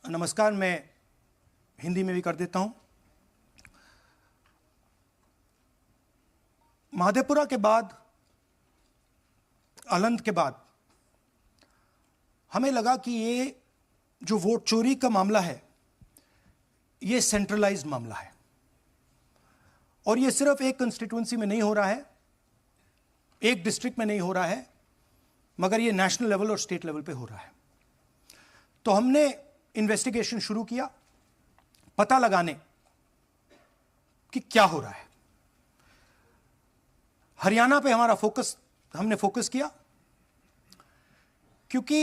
नमस्कार मैं हिंदी में भी कर देता हूं। महादेवपुरा के बाद, अलंध के बाद हमें लगा कि ये जो वोट चोरी का मामला है ये सेंट्रलाइज्ड मामला है और ये सिर्फ एक कंस्टिट्यूएंसी में नहीं हो रहा है, एक डिस्ट्रिक्ट में नहीं हो रहा है, मगर ये नेशनल लेवल और स्टेट लेवल पे हो रहा है। तो हमने इन्वेस्टिगेशन शुरू किया पता लगाने कि क्या हो रहा है। हरियाणा पे हमने फोकस किया क्योंकि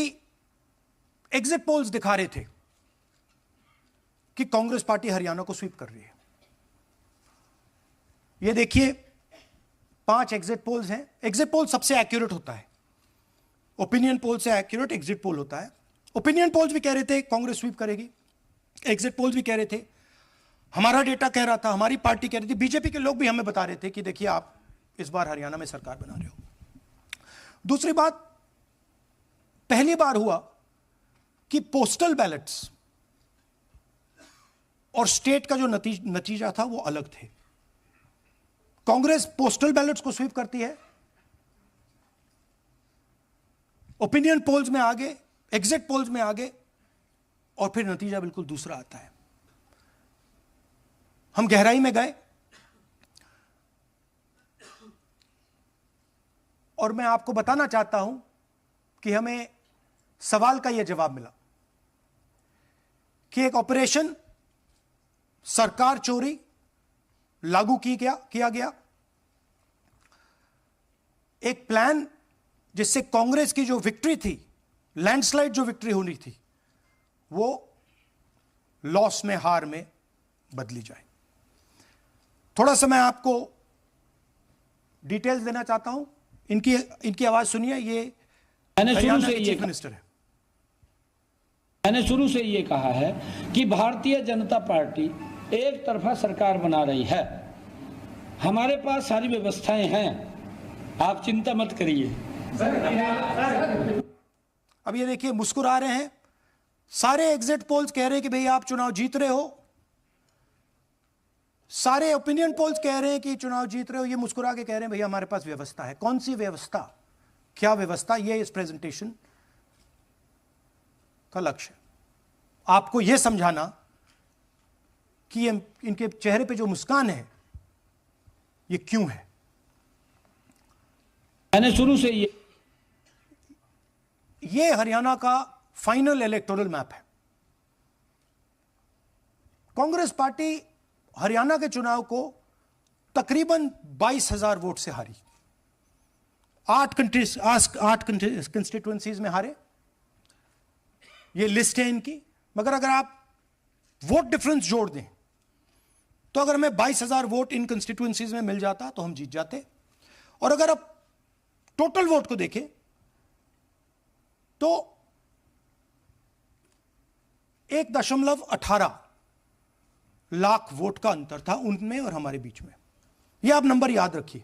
एग्जिट पोल्स दिखा रहे थे कि कांग्रेस पार्टी हरियाणा को स्वीप कर रही है। ये देखिए 5 एग्जिट पोल्स हैं। एग्जिट पोल सबसे एक्यूरेट होता है, ओपिनियन पोल से एक्यूरेट एग्जिट पोल होता है। ओपिनियन पोल्स भी कह रहे थे कांग्रेस स्वीप करेगी, एग्जिट पोल्स भी कह रहे थे, हमारा डेटा कह रहा था, हमारी पार्टी कह रही थी, बीजेपी के लोग भी हमें बता रहे थे कि देखिए आप इस बार हरियाणा में सरकार बना रहे हो। दूसरी बात, पहली बार हुआ कि पोस्टल बैलेट्स और स्टेट का जो नतीजा था वो अलग थे। कांग्रेस पोस्टल बैलेट्स को स्वीप करती है, ओपिनियन पोल्स में आगे, एग्जिट पोल्स में आगे, और फिर नतीजा बिल्कुल दूसरा आता है। हम गहराई में गए और मैं आपको बताना चाहता हूं कि हमें सवाल का यह जवाब मिला कि एक ऑपरेशन सरकार चोरी लागू किया गया, एक प्लान जिससे कांग्रेस की जो विक्ट्री थी, लैंडस्लाइड जो विक्ट्री होनी थी, वो लॉस में, हार में बदली जाए। थोड़ा सा मैं आपको डिटेल्स देना चाहता हूं। इनकी आवाज सुनिए। ये हरियाणा के चीफ मिनिस्टर है। मैंने शुरू से ये कहा है कि भारतीय जनता पार्टी एक तरफा सरकार बना रही है। हमारे पास सारी व्यवस्थाएं हैं, आप चिंता मत करिए। अब ये देखिए मुस्कुरा रहे हैं। सारे एग्जिट पोल्स कह रहे हैं कि भाई आप चुनाव जीत रहे हो, सारे ओपिनियन पोल्स कह रहे हैं कि चुनाव जीत रहे हो। ये मुस्कुरा के कह रहे हैं भैया हमारे पास व्यवस्था है। कौन सी व्यवस्था, क्या व्यवस्था, ये इस प्रेजेंटेशन का लक्ष्य है। आपको यह समझाना कि इनके चेहरे पे जो मुस्कान है ये क्यों है। मैंने शुरू से ये हरियाणा का फाइनल इलेक्टोरल मैप है। कांग्रेस पार्टी हरियाणा के चुनाव को तकरीबन 22,000 वोट से हारी। 8 कंस्टिट्यूएंसीज में हारे। ये लिस्ट है इनकी। मगर अगर आप वोट डिफरेंस जोड़ दें तो अगर हमें 22,000 वोट इन कंस्टिट्यूएंसीज में मिल जाता तो हम जीत जाते। और अगर आप टोटल वोट को देखें तो 1.18 लाख वोट का अंतर था उनमें और हमारे बीच में। यह आप नंबर याद रखिए।